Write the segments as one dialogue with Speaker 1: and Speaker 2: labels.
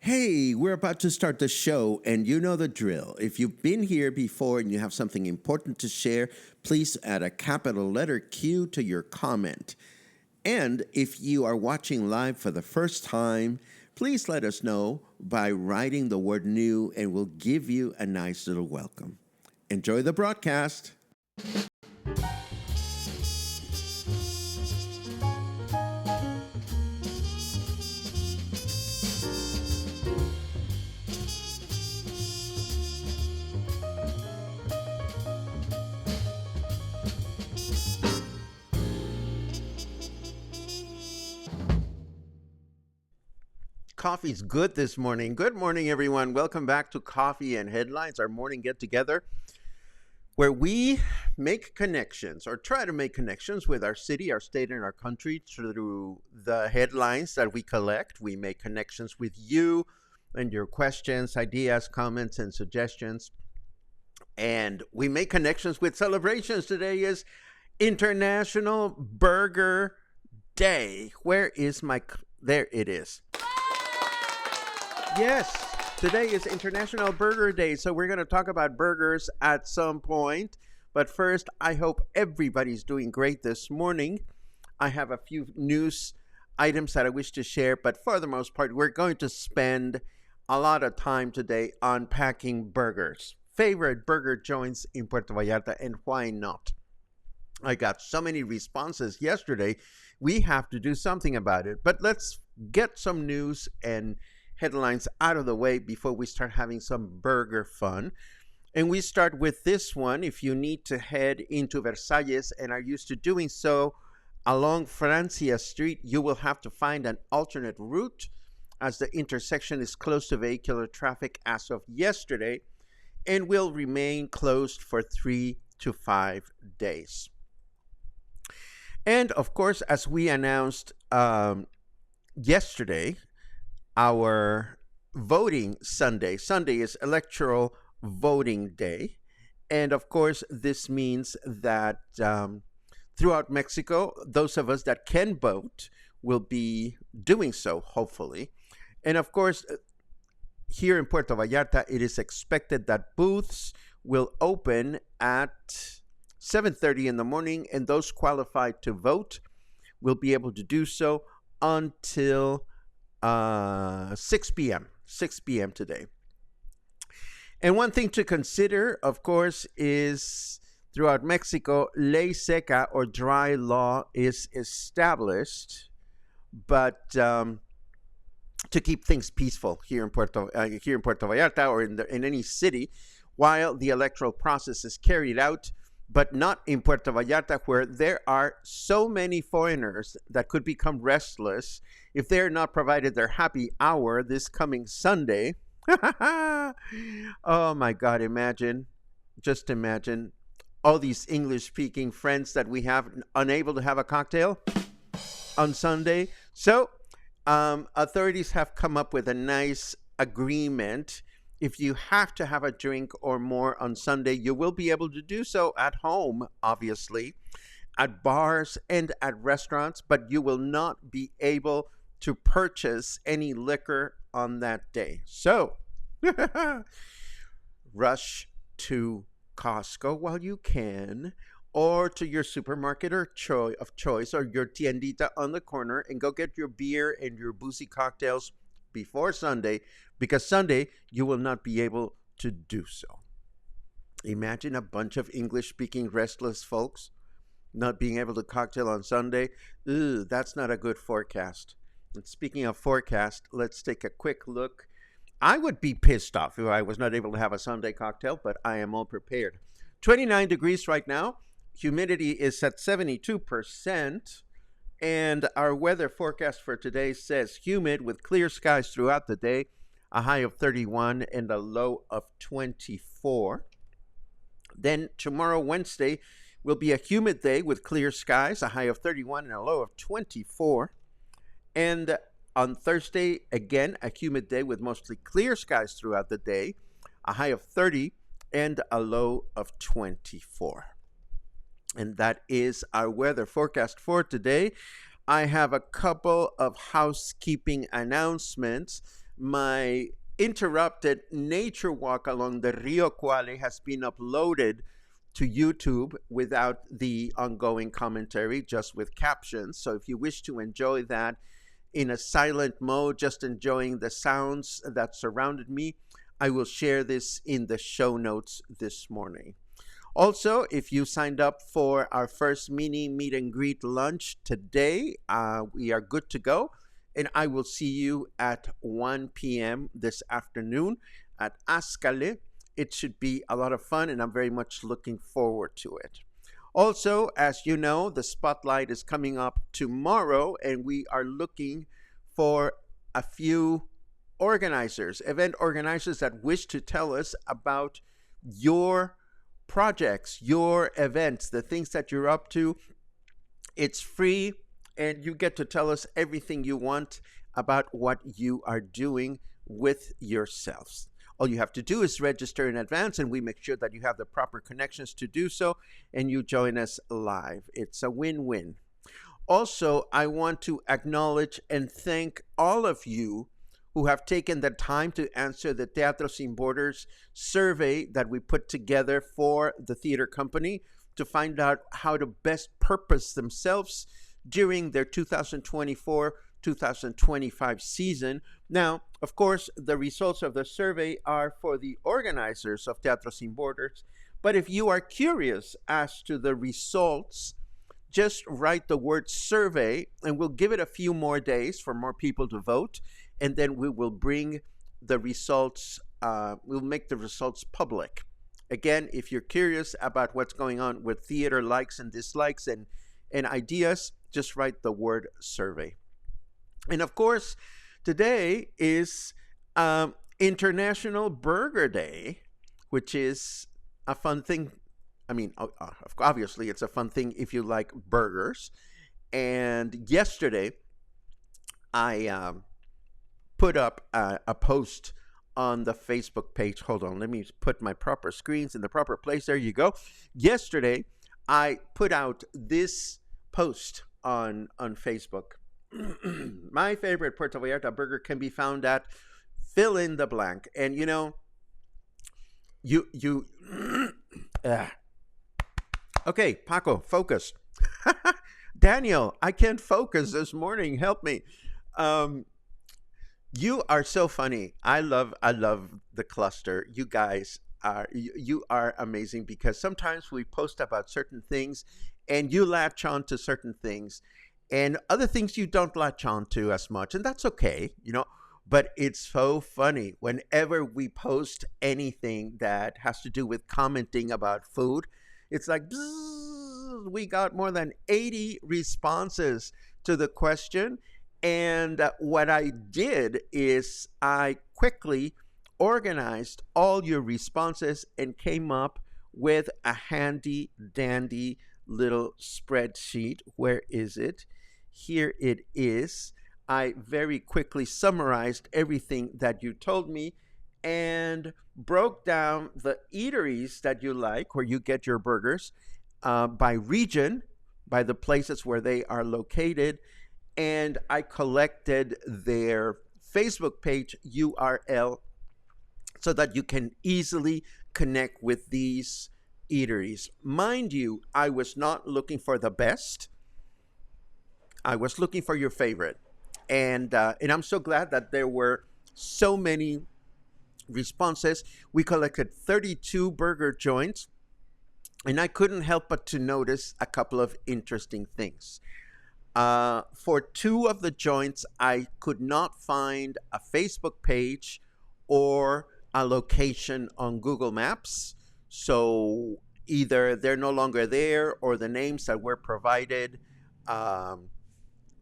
Speaker 1: Hey, we're about to start the show, and you know the drill. If you've been here before and you have something important to share, please add a capital letter Q to your comment. And if you are watching live for the first time, please let us know by writing the word new, and we'll give you a nice little welcome. Enjoy the broadcast. Coffee's good this morning. Good morning, everyone. Welcome back to Coffee and Headlines, our morning get-together, where we make connections or try to make connections with our city, our state, and our country through the headlines that we collect. We make connections with you and your questions, ideas, comments, and suggestions. And we make connections with celebrations. Today is International Burger Day. Where is my... There it is. Yes, today is International Burger Day, so we're going to talk about burgers at some point. But first, I hope everybody's doing great this morning. I have a few news items that I wish to share, but for the most part, we're going to spend a lot of time today unpacking burgers. Favorite burger joints in Puerto Vallarta, and why not? I got so many responses yesterday. We have to do something about it. But let's get some news and headlines out of the way before we start having some burger fun. And we start with this one. If you need to head into Versalles and are used to doing so along Francia Street, you will have to find an alternate route as the intersection is closed to vehicular traffic as of yesterday and will remain closed for 3 to 5 days. And of course, as we announced yesterday, our voting Sunday. Sunday is electoral voting day. And of course, this means that throughout Mexico, those of us that can vote will be doing so, hopefully. And of course, here in Puerto Vallarta, it is expected that booths will open at 7:30 in the morning, and those qualified to vote will be able to do so until 6 p.m. today. And one thing to consider, of course, is throughout Mexico, ley seca or dry law is established, but to keep things peaceful here in Puerto Vallarta or in any city, while the electoral process is carried out, but not in Puerto Vallarta, where there are so many foreigners that could become restless if they're not provided their happy hour this coming Sunday. Oh my God, just imagine all these English-speaking friends that we have unable to have a cocktail on Sunday. So authorities have come up with a nice agreement. If you have to have a drink or more on Sunday, you will be able to do so at home, obviously, at bars and at restaurants, but you will not be able to purchase any liquor on that day. So, rush to Costco while you can, or to your supermarket of choice, or your tiendita on the corner, and go get your beer and your boozy cocktails before Sunday, because Sunday you will not be able to do so. Imagine a bunch of English speaking restless folks not being able to cocktail on Sunday. Ugh, that's not a good forecast. And speaking of forecast, let's take a quick look. I would be pissed off if I was not able to have a Sunday cocktail, but I am all prepared. 29 degrees right now. Humidity is at 72%. And our weather forecast for today says humid with clear skies throughout the day, a high of 31 and a low of 24. Then tomorrow, Wednesday, will be a humid day with clear skies, a high of 31 and a low of 24. And on Thursday, again, a humid day with mostly clear skies throughout the day, a high of 30 and a low of 24. And that is our weather forecast for today. I have a couple of housekeeping announcements. My interrupted nature walk along the Río Cuale has been uploaded to YouTube without the ongoing commentary, just with captions. So if you wish to enjoy that in a silent mode, just enjoying the sounds that surrounded me, I will share this in the show notes this morning. Also, if you signed up for our first mini meet and greet lunch today, we are good to go. And I will see you at 1 p.m. this afternoon at Ascale. It should be a lot of fun, and I'm very much looking forward to it. Also, as you know, the spotlight is coming up tomorrow, and we are looking for a few organizers, event organizers that wish to tell us about your projects, your events, the things that you're up to. It's free, and you get to tell us everything you want about what you are doing with yourselves. All you have to do is register in advance, and we make sure that you have the proper connections to do so, and you join us live. It's a win-win. Also, I want to acknowledge and thank all of you who have taken the time to answer the Teatro Sin Borders survey that we put together for the theater company to find out how to best purpose themselves during their 2024-2025 season. Now, of course, the results of the survey are for the organizers of Teatro Sin Borders, but if you are curious as to the results, just write the word survey, and we'll give it a few more days for more people to vote, and then we will bring the results, we'll make the results public. Again, if you're curious about what's going on with theater likes and dislikes and ideas, just write the word survey. And of course, today is International Burger Day, which is a fun thing. I mean, obviously, it's a fun thing if you like burgers. And yesterday, I put up a post on the Facebook page. Hold on, let me put my proper screens in the proper place. There you go. Yesterday, I put out this post on Facebook. My favorite Puerto Vallarta burger can be found at fill in the blank. And you know, okay, Paco, focus. Daniel, I can't focus this morning. Help me. You are so funny. I love the cluster. You guys you are amazing, because sometimes we post about certain things and you latch on to certain things, and other things you don't latch on to as much, and that's okay, you know. But it's so funny whenever we post anything that has to do with commenting about food. It's like, bzzz, we got more than 80 responses to the question. And what I did is I quickly organized all your responses and came up with a handy dandy little spreadsheet. Where is it? Here it is. I very quickly summarized everything that you told me and broke down the eateries that you like, where you get your burgers, by region, by the places where they are located. And I collected their Facebook page URL so that you can easily connect with these eateries. Mind you, I was not looking for the best. I was looking for your favorite. And I'm so glad that there were so many responses. We collected 32 burger joints, and I couldn't help but to notice a couple of interesting things. For two of the joints, I could not find a Facebook page or a location on Google Maps. So either they're no longer there or the names that were provided um,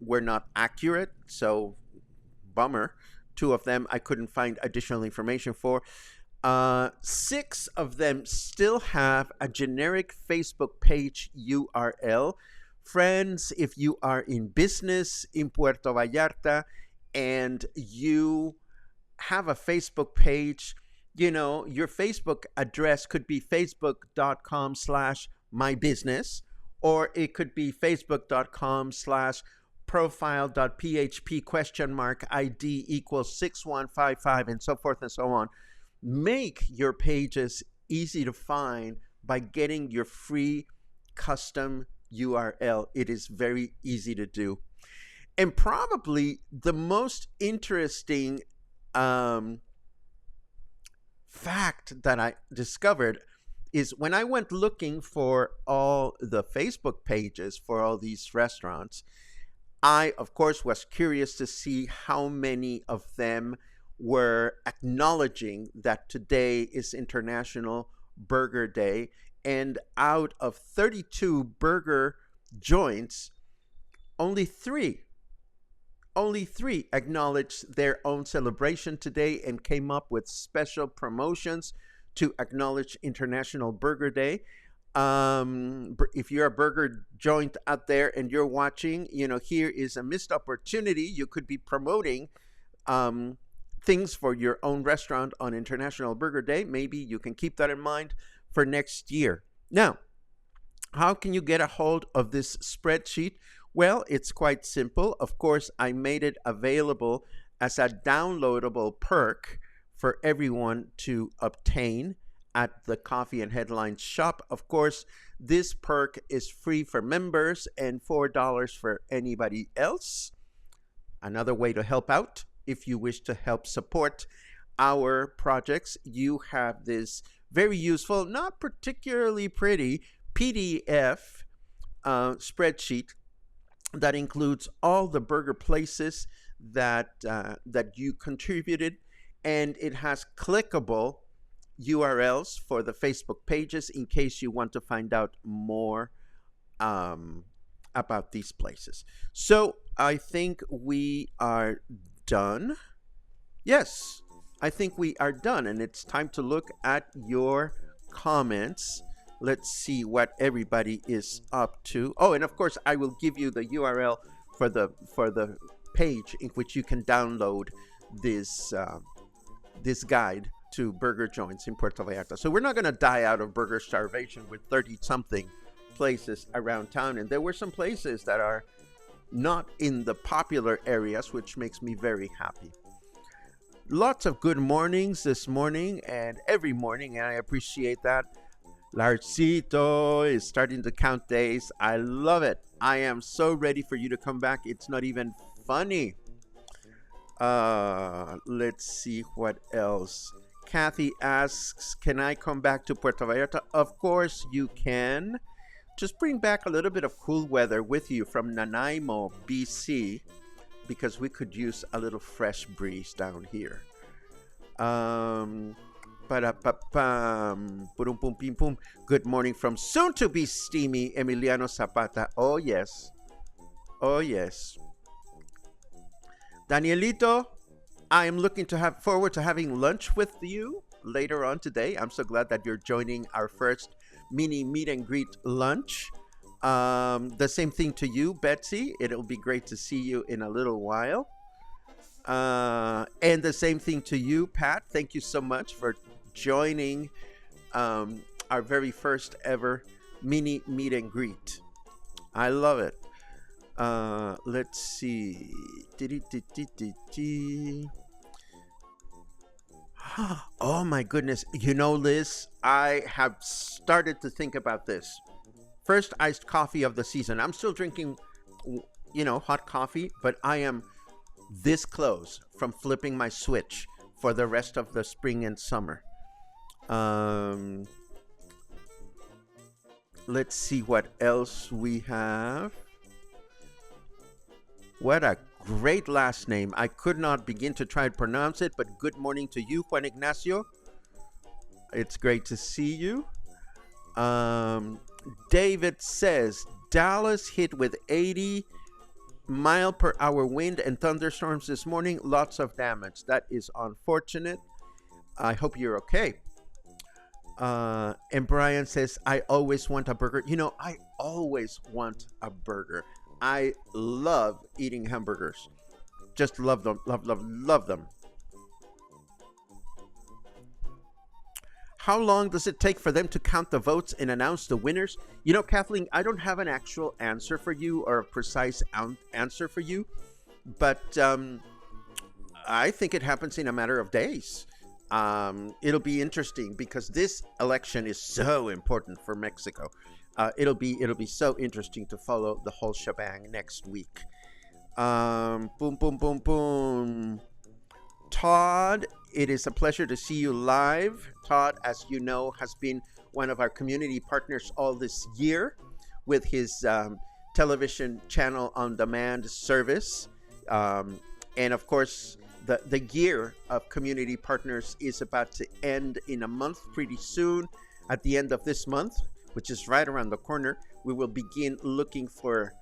Speaker 1: were not accurate. So, bummer. Two of them I couldn't find additional information for. Six of them still have a generic Facebook page URL. Friends, if you are in business in Puerto Vallarta and you have a Facebook page, your Facebook address could be facebook.com/mybusiness, or it could be facebook.com/profile.php ID equals 6155, and so forth and so on. Make your pages easy to find by getting your free custom URL. It is very easy to do. And probably the most interesting fact that I discovered is when I went looking for all the Facebook pages for all these restaurants, I, of course, was curious to see how many of them were acknowledging that today is International Burger Day. And out of 32 burger joints, only three acknowledged their own celebration today and came up with special promotions to acknowledge International Burger Day. If you're a burger joint out there and you're watching, here is a missed opportunity. You could be promoting things for your own restaurant on International Burger Day. Maybe you can keep that in mind for next year. Now, how can you get a hold of this spreadsheet? Well, it's quite simple. Of course, I made it available as a downloadable perk for everyone to obtain at the Coffee and Headlines shop. Of course, this perk is free for members and $4 for anybody else. Another way to help out, if you wish to help support our projects, you have this very useful, not particularly pretty PDF spreadsheet that includes all the burger places that you contributed, and it has clickable URLs for the Facebook pages in case you want to find out more about these places. So I think we are done. Yes, I think we are done, and it's time to look at your comments. Let's see what everybody is up to. Oh, and of course, I will give you the URL for the page in which you can download this this guide to burger joints in Puerto Vallarta. So we're not going to die out of burger starvation with 30-something places around town. And there were some places that are not in the popular areas, which makes me very happy. Lots of good mornings this morning and every morning, and I appreciate that. Larcito is starting to count days. I love it. I am so ready for you to come back. It's not even funny. Let's see what else. Kathy asks, can I come back to Puerto Vallarta? Of course you can. Just bring back a little bit of cool weather with you from Nanaimo, BC, because we could use a little fresh breeze down here. Good morning from soon to be steamy Emiliano Zapata. Oh yes. Oh yes. Danielito, I am looking forward to having lunch with you later on today. I'm so glad that you're joining our first mini meet and greet lunch. The same thing to you, Betsy. It'll be great to see you in a little while. And the same thing to you, Pat. Thank you so much for joining our very first ever mini meet and greet. I love it. Let's see. Oh my goodness. You know, Liz, I have started to think about this. First iced coffee of the season. I'm still drinking, hot coffee, but I am this close from flipping my switch for the rest of the spring and summer. Um, let's see what else we have. What a great last name. I could not begin to try to pronounce it, but good morning to you, Juan Ignacio. It's great to see you. David says Dallas hit with 80-mile-per-hour wind and thunderstorms this morning. Lots of damage. That is unfortunate. I hope you're okay. And Brian says, I always want a burger. I always want a burger. I love eating hamburgers. Just love them, love them. How long does it take for them to count the votes and announce the winners? Kathleen, I don't have an actual answer for you or a precise answer for you, but I think it happens in a matter of days. It'll be interesting because this election is so important for Mexico. It'll be so interesting to follow the whole shebang next week. Boom, boom, boom, boom. Todd, it is a pleasure to see you live. Todd, as you know, has been one of our community partners all this year with his television channel on demand service. And of course, the year of community partners is about to end in a month pretty soon. At the end of this month, which is right around the corner, we will begin looking for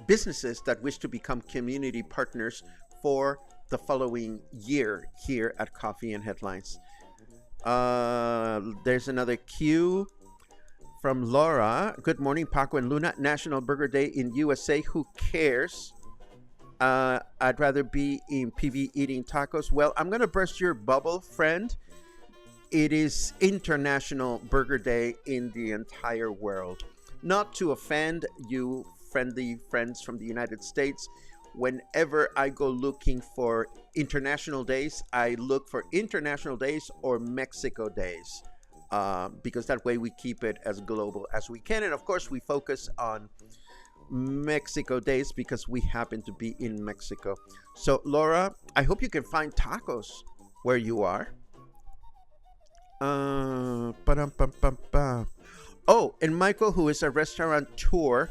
Speaker 1: businesses that wish to become community partners for the following year here at Coffee and Headlines. There's another cue from Laura. Good morning, Paco and Luna. National Burger Day in USA. Who cares? I'd rather be in PV eating tacos. Well, I'm going to burst your bubble, friend. It is International Burger Day in the entire world. Not to offend you friendly friends from the United States, whenever I go looking for international days, I look for international days or Mexico days, because that way we keep it as global as we can. And of course, we focus on Mexico days because we happen to be in Mexico. So, Laura, I hope you can find tacos where you are. Oh, and Michael, who is a restaurateur,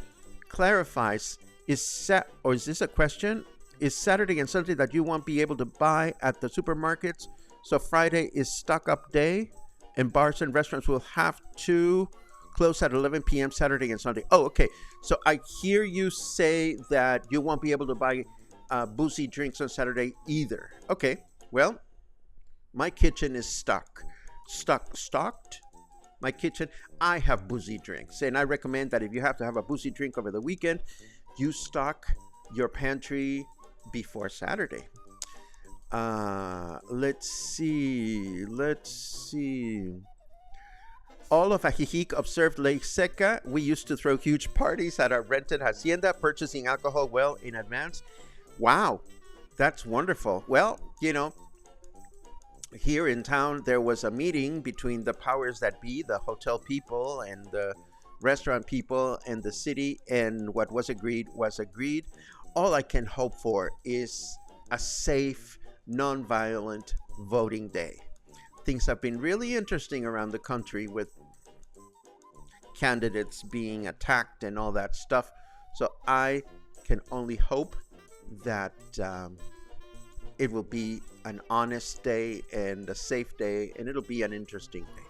Speaker 1: clarifies, is this a question? Is Saturday and Sunday that you won't be able to buy at the supermarkets? So Friday is stock-up day, and bars and restaurants will have to close at 11 p.m. Saturday and Sunday. Oh, okay. So I hear you say that you won't be able to buy boozy drinks on Saturday either. Okay. Well, my kitchen is stocked. My kitchen, I have boozy drinks, and I recommend that if you have to have a boozy drink over the weekend, you stock your pantry before Saturday. Let's see. All of Ajijic observed Ley Seca. We used to throw huge parties at our rented hacienda, purchasing alcohol well in advance. Wow, that's wonderful. Well, here in town, there was a meeting between the powers that be, the hotel people and the restaurant people and the city, and what was agreed was agreed. All I can hope for is a safe, non-violent voting day. Things have been really interesting around the country with candidates being attacked and all that stuff. So I can only hope that it will be an honest day and a safe day, and it'll be an interesting day.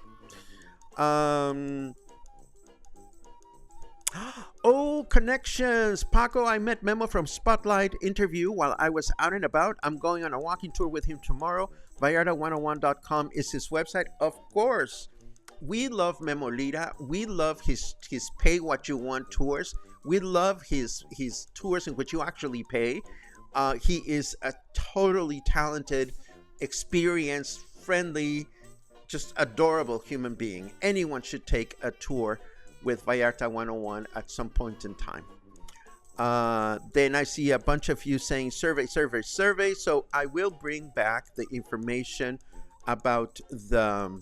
Speaker 1: Oh, connections. Paco, I met Memo from Spotlight interview while I was out and about. I'm going on a walking tour with him tomorrow. Vallarta101.com is his website. Of course, we love Memo Lira. We love his pay what you want tours. We love his tours in which you actually pay. He is a totally talented, experienced, friendly, just adorable human being. Anyone should take a tour with Vallarta 101 at some point in time. Then I see a bunch of you saying survey, survey, survey. So I will bring back the information about the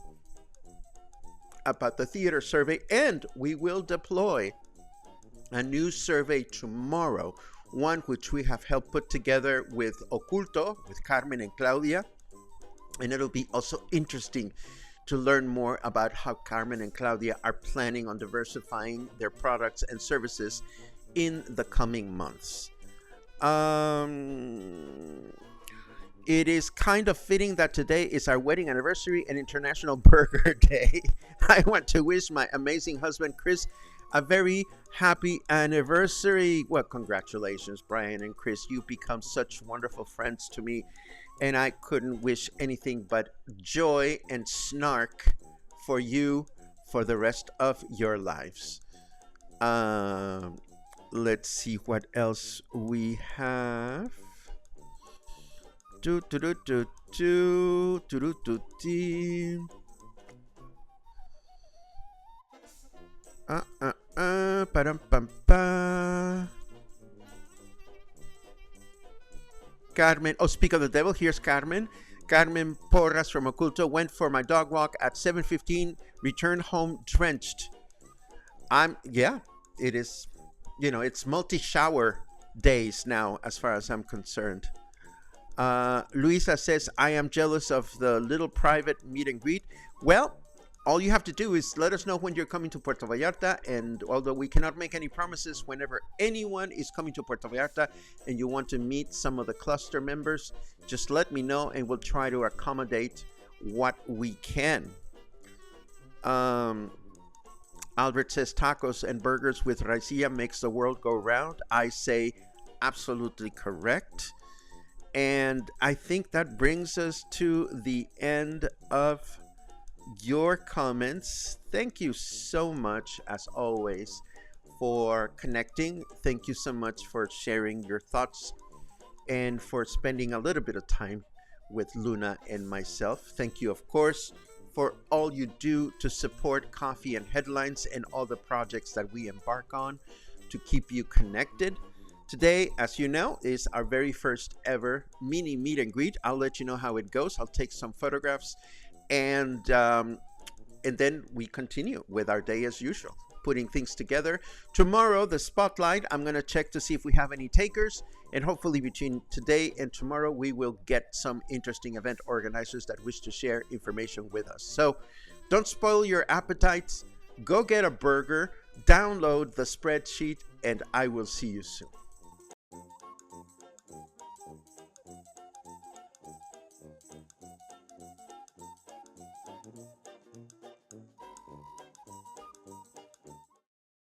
Speaker 1: theater survey, and we will deploy a new survey tomorrow, one which we have helped put together with Oculto, with Carmen and Claudia. And it'll be also interesting to learn more about how Carmen and Claudia are planning on diversifying their products and services in the coming months. It is kind of fitting that today is our wedding anniversary and International Burger Day. I want to wish my amazing husband, Chris, a very happy anniversary. Well, congratulations, Brian and Chris. You've become such wonderful friends to me, and I couldn't wish anything but joy and snark for you for the rest of your lives. Let's see what else we have. Do do do do do do do do do. Pam pam. Carmen, oh, speak of the devil, here's Carmen. Carmen Porras from Oculto went for my dog walk at 7:15, returned home drenched. Yeah, it is, it's multi-shower days now as far as I'm concerned. Luisa says, I am jealous of the little private meet and greet. Well, all you have to do is let us know when you're coming to Puerto Vallarta, and although we cannot make any promises, whenever anyone is coming to Puerto Vallarta and you want to meet some of the cluster members, just let me know and we'll try to accommodate what we can. Albert says tacos and burgers with raicilla makes the world go round. I say absolutely correct. And I think that brings us to the end of your comments. Thank you so much, as always, for connecting. Thank you so much for sharing your thoughts and for spending a little bit of time with Luna and myself. Thank you, of course, for all you do to support Coffee and Headlines and all the projects that we embark on to keep you connected. Today, as you know, is our very first ever mini meet and greet. I'll let you know how it goes. I'll take some photographs, and then we continue with our day as usual, putting things together. Tomorrow, the spotlight, I'm going to check to see if we have any takers, and hopefully between today and tomorrow, we will get some interesting event organizers that wish to share information with us. So don't spoil your appetites. Go get a burger, download the spreadsheet, and I will see you soon.